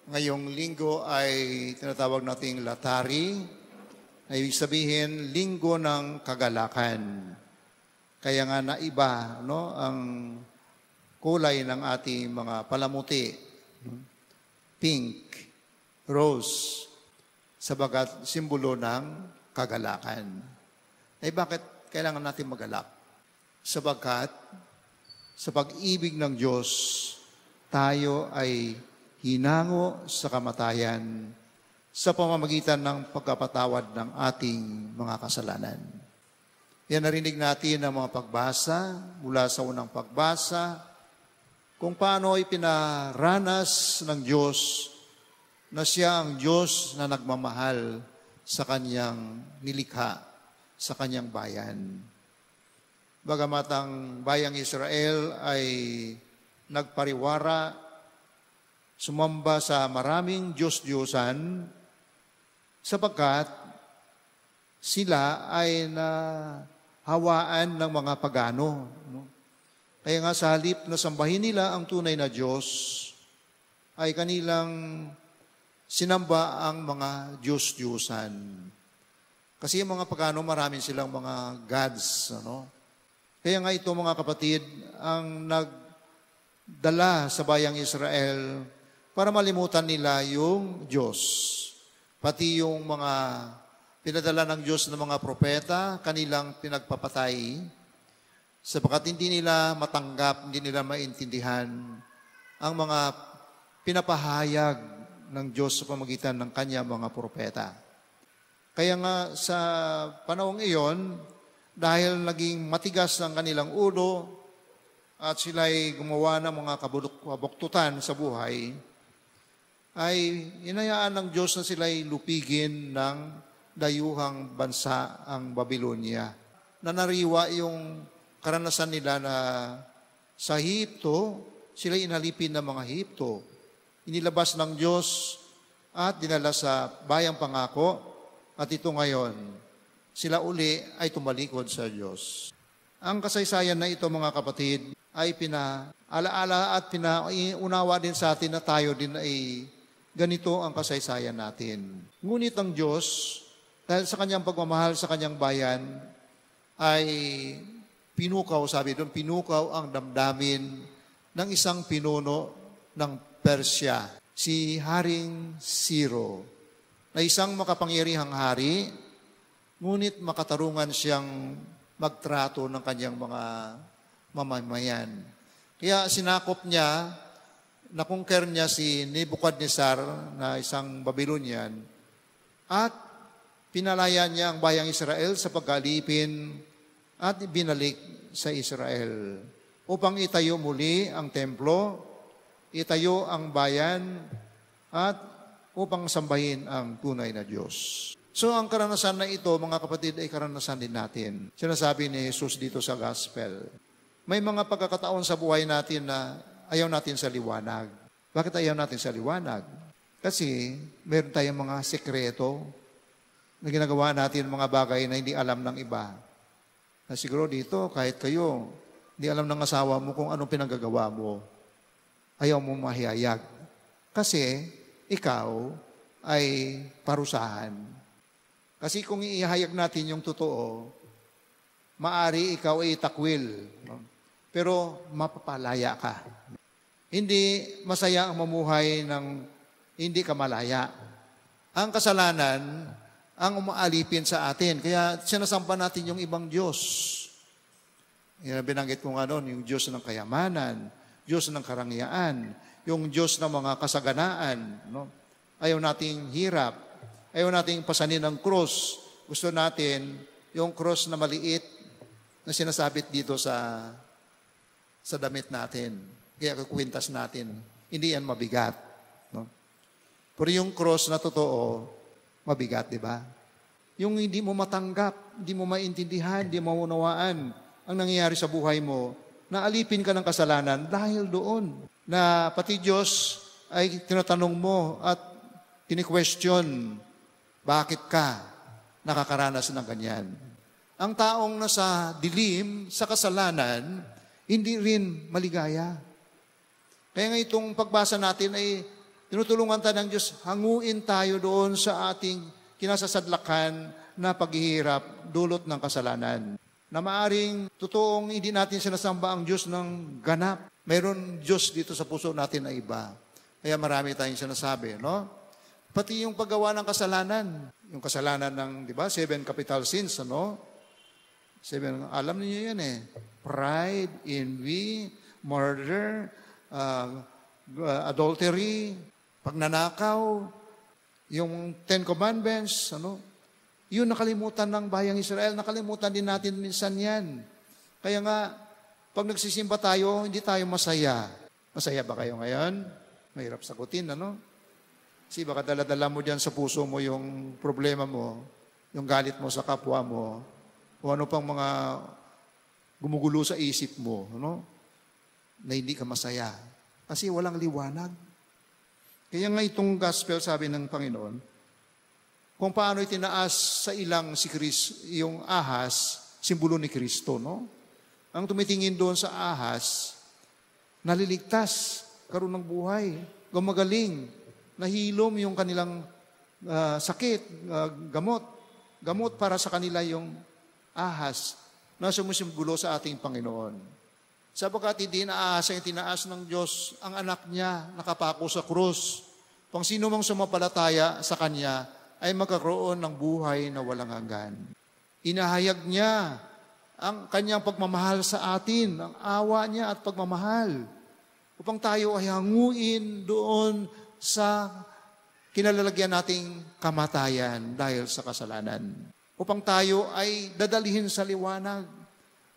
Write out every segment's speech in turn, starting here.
Ngayong linggo ay tinatawag nating Latari, na ibig sabihin linggo ng kagalakan. Kaya nga naiba ang kulay ng ating mga palamuti. Pink, rose, sabagat simbolo ng kagalakan. Ay bakit kailangan natin magalak? Sabagat sa pag-ibig ng Diyos, tayo ay hinango sa kamatayan sa pamamagitan ng pagkapatawad ng ating mga kasalanan. Yan, narinig natin ang mga pagbasa mula sa unang pagbasa kung paano ipinaranas ng Diyos na siya ang Diyos na nagmamahal sa kanyang nilikha, sa kanyang bayan. Bagamat ang bayang Israel ay nagpariwara, sumamba sa maraming Diyos-Diyosan, sapagkat sila ay nahawaan ng mga pagano. Kaya nga sa halip na sambahin nila ang tunay na Diyos, ay kanilang sinamba ang mga Diyos-Diyosan. Kasi yung mga pagano, marami silang mga gods. Kaya nga ito mga kapatid, ang nagdala sa bayang Israel para malimutan nila yung Diyos. Pati yung mga pinadala ng Diyos ng mga propeta, kanilang pinagpapatay, sapagkat hindi nila matanggap, hindi nila maintindihan ang mga pinapahayag ng Diyos sa pamagitan ng kanya mga propeta. Kaya nga sa panahong iyon, dahil naging matigas ang kanilang ulo at sila'y gumawa ng mga kabuktutan sa buhay, ay inayaan ng Diyos na sila'y lupigin ng dayuhang bansa ang Babylonia. Nanariwa yung karanasan nila na sa Ehipto, sila'y inalipin ng mga Ehipto. Inilabas ng Diyos at dinala sa bayang pangako, at ito ngayon, sila uli ay tumalikod sa Diyos. Ang kasaysayan na ito mga kapatid ay pinaalaala at pinaunawa din sa atin na tayo din ay ganito ang kasaysayan natin. Ngunit ang Diyos, dahil sa kanyang pagmamahal sa kanyang bayan, ay pinukaw, sabi doon, pinukaw ang damdamin ng isang pinuno ng Persya, si Haring Ciro, na isang makapangyarihang hari, ngunit makatarungan siyang magtrato ng kanyang mga mamamayan. Kaya sinakop niya, nakungker niya si Nebuchadnezzar na isang Babylonian at pinalaya niya ang bayang Israel sa pag-alipin at binalik sa Israel upang itayo muli ang templo, itayo ang bayan at upang sambahin ang tunay na Diyos. So ang karanasan na ito, mga kapatid, ay karanasan din natin. Sinasabi ni Jesus dito sa Gospel. May mga pagkakataon sa buhay natin na ayaw natin sa liwanag. Bakit ayaw natin sa liwanag? Kasi meron tayong mga sekreto na ginagawa natin mga bagay na hindi alam ng iba. Na siguro dito, kahit kayo, hindi alam ng asawa mo kung anong pinagagawa mo. Ayaw mo mahiyayag. Kasi ikaw ay parusahan. Kasi kung ihayag natin yung totoo, maari ikaw ay takwil. Pero mapapalaya ka. Hindi masaya ang mamuhay ng hindi ka malaya. Ang kasalanan ang umaalipin sa atin. Kaya sinasampa natin yung ibang Diyos. Binanggit ko nga doon, yung Diyos ng kayamanan, Diyos ng karangyaan, yung Diyos ng mga kasaganaan. Ayaw nating hirap. Ayaw nating pasanin ng krus. Gusto natin yung krus na maliit na sinasabit dito sa damit natin. Kaya kukwintas natin. Hindi yan mabigat. Pero yung cross na totoo, mabigat, di ba? Yung hindi mo matanggap, hindi mo maintindihan, hindi mo maunawaan ang nangyayari sa buhay mo, naalipin ka ng kasalanan dahil doon. Na pati Diyos ay tinatanong mo at tini-question, bakit ka nakakaranas ng ganyan? Ang taong nasa dilim, sa kasalanan, hindi rin maligaya. Kaya nga itong pagbasa natin ay Tinutulungan tayo ng Diyos, hanguin tayo doon sa ating kinasasadlakan na paghihirap dulot ng kasalanan. Na maaring totoong hindi natin sinasamba ang Diyos ng ganap. Mayroon Diyos dito sa puso natin na iba. Kaya marami tayong sinasabi, no? Pati yung paggawa ng kasalanan. Yung kasalanan ng, di ba, 7 capital sins, ano? 7, alam niyo yan eh. Pride, envy, murder, adultery, pagnanakaw, yung 10 commandments, ano? Yun nakalimutan ng bayang Israel, nakalimutan din natin minsan yan. Kaya nga, pag nagsisimba tayo, hindi tayo masaya. Masaya ba kayo ngayon? Mahirap sagutin, ano? Kasi baka dala-dala mo dyan sa puso mo yung problema mo, yung galit mo sa kapwa mo, o ano pang mga gumugulo sa isip mo, ano? Na hindi ka masaya. Kasi walang liwanag. Kaya nga itong gospel, sabi ng Panginoon, kung paano itinaas sa ilang si Kristo, yung ahas, simbolo ni Kristo, no? Ang tumitingin doon sa ahas, naliligtas, karoon ng buhay, gumagaling, nahilom yung kanilang sakit, gamot para sa kanila yung ahas na sumusimbolo sa ating Panginoon. Sapagkat hindi naahas ang tinaas ng Diyos ang anak niya nakapako sa krus. Pang sino mang sumapalataya sa Kanya, ay magkakaroon ng buhay na walang hanggan. Inahayag niya ang kanyang pagmamahal sa atin, ang awa niya at pagmamahal, upang tayo ay hanguin doon sa kinalalagyan nating kamatayan dahil sa kasalanan. Upang tayo ay dadalhin sa liwanag.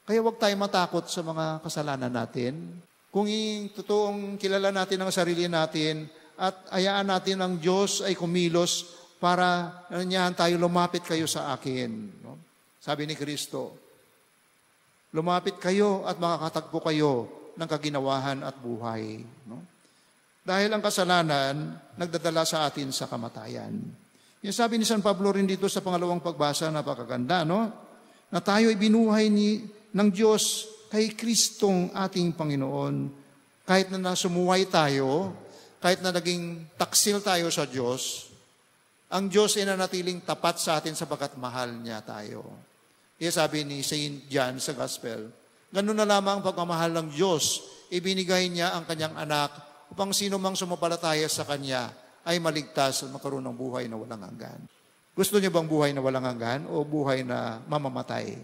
Kaya huwag tayo matakot sa mga kasalanan natin. Kung totoong kilala natin ang sarili natin at hayaan natin ang Diyos ay kumilos para nanyahan tayo, lumapit kayo sa akin. No? Sabi ni Kristo, lumapit kayo at makakatagpo kayo ng kaginawahan at buhay. No? Dahil ang kasalanan, nagdadala sa atin sa kamatayan. Yung sabi ni San Pablo rin dito sa pangalawang pagbasa, napakaganda, no? Na tayo ay binuhay ng Diyos kay Kristong ating Panginoon. Kahit na nasumuway tayo, kahit na naging taksil tayo sa Diyos, ang Diyos ay nanatiling tapat sa atin sapagkat mahal niya tayo. Kaya sabi ni St. John sa Gospel, ganun na lamang ang pagmamahal ng Diyos, ibinigay niya ang kanyang anak upang sino mang sumapalataya sa Kanya ay maligtas at magkaroon ng buhay na walang hanggan. Gusto niyo bang buhay na walang hanggan o buhay na mamamatay?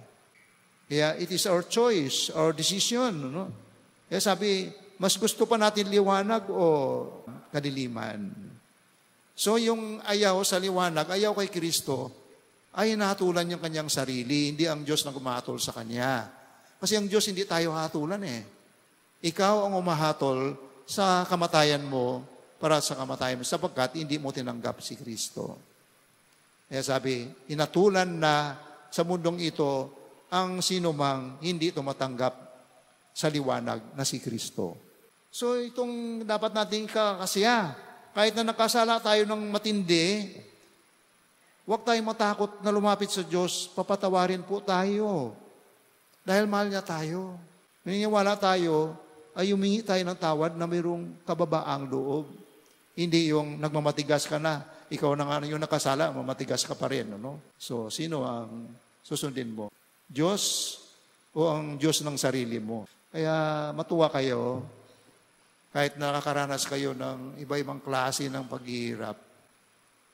Kaya it is our choice, our decision. No? Kaya sabi, mas gusto pa natin liwanag o kadiliman? So yung ayaw sa liwanag, ayaw kay Kristo, ay nahatulan yung kanyang sarili, hindi ang Diyos na gumahatol sa Kanya. Kasi ang Diyos hindi tayo hatulan eh. Ikaw ang umahatol sa kamatayan mo para sa kamatayan mo, sapagkat hindi mo tinanggap si Kristo. Kaya sabi, hinatulan na sa mundong ito ang sinumang hindi tumatanggap sa liwanag na si Kristo. So itong dapat nating kakasiya. Kahit na nakasala tayo ng matindi, huwag tayong matakot na lumapit sa Diyos, papatawarin po tayo. Dahil mahal niya tayo. Naniniwala tayo, ay humingi tayo ng tawad na mayroong kababaang loob. Hindi yung nagmamatigas ka na, ikaw na nga yung nakasala, mamatigas ka pa rin. No? So, sino ang susundin mo? Diyos o ang Diyos ng sarili mo? Kaya matuwa kayo, kahit nakakaranas kayo ng iba-ibang klase ng paghihirap,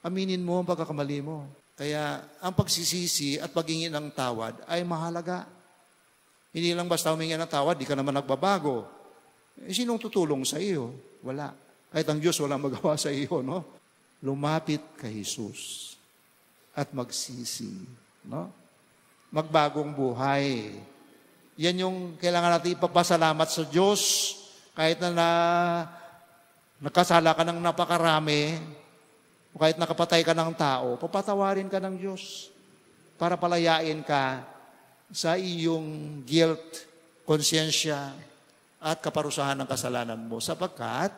aminin mo ang pagkakamali mo. Kaya ang pagsisisi at paghingi ng tawad ay mahalaga. Hindi lang basta humingi ng tawad, di ka naman nagbabago. Sinong tutulong sa iyo? Wala. Kahit ang Diyos walang magawa sa iyo, no? Lumapit kay Jesus at magsisi, no? Magbagong buhay. Yan yung kailangan natin ipagpasalamat sa Diyos. Kahit na nakasala ka ng napakarami, o kahit nakapatay ka ng tao, papatawarin ka ng Diyos para palayain ka sa iyong guilt, konsyensya, at kaparusahan ng kasalanan mo. Sapagkat,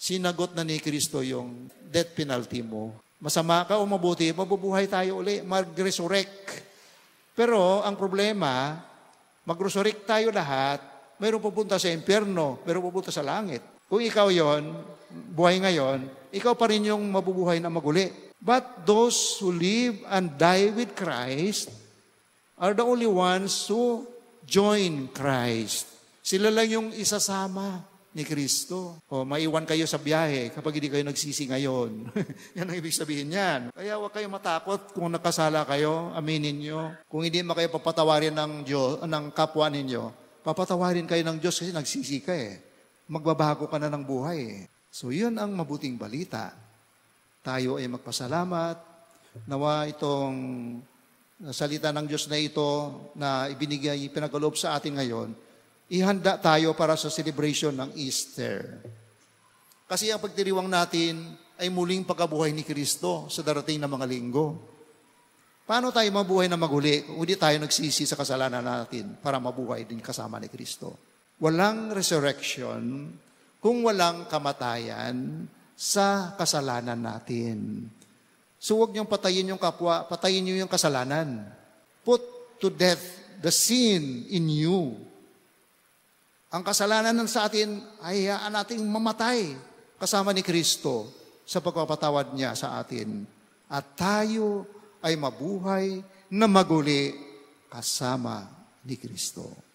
sinagot na ni Kristo yung death penalty mo. Masama ka o mabuti, mabubuhay tayo uli, mag-resurrect. Pero, ang problema, mag-resurrect tayo lahat, mayroong pupunta sa impyerno, mayroong pupunta sa langit. Kung ikaw yon, buhay ngayon, ikaw pa rin yung mabubuhay na maguli. But those who live and die with Christ are the only ones who join Christ. Sila lang yung isasama ni Kristo. O maiwan kayo sa biyahe kapag hindi kayo nagsisi ngayon. Yan ang ibig sabihin niyan. Kaya huwag kayong matakot kung nakasala kayo, aminin nyo. Kung hindi mo kayo papatawarin ng Diyos, ng kapwa ninyo, papatawarin kayo ng Diyos kasi nagsisi ka eh. Magbabago ka na ng buhay eh. So yun ang mabuting balita. Tayo ay magpasalamat. Nawa itong salita ng Diyos na ito na ibinigay, pinagkaloob sa atin ngayon, ihanda tayo para sa celebration ng Easter. Kasi ang pagdiriwang natin ay muling pagkabuhay ni Kristo sa darating na mga linggo. Paano tayo mabuhay na maguli kung hindi tayo nagsisi sa kasalanan natin para mabuhay din kasama ni Kristo? Walang resurrection kung walang kamatayan sa kasalanan natin. So huwag niyong patayin yung kapwa, patayin niyo yung kasalanan. Put to death the sin in you. Ang kasalanan sa atin ay hayaan nating mamatay kasama ni Kristo sa pagpapatawad niya sa atin. At tayo ay mabuhay na maguli kasama ni Kristo.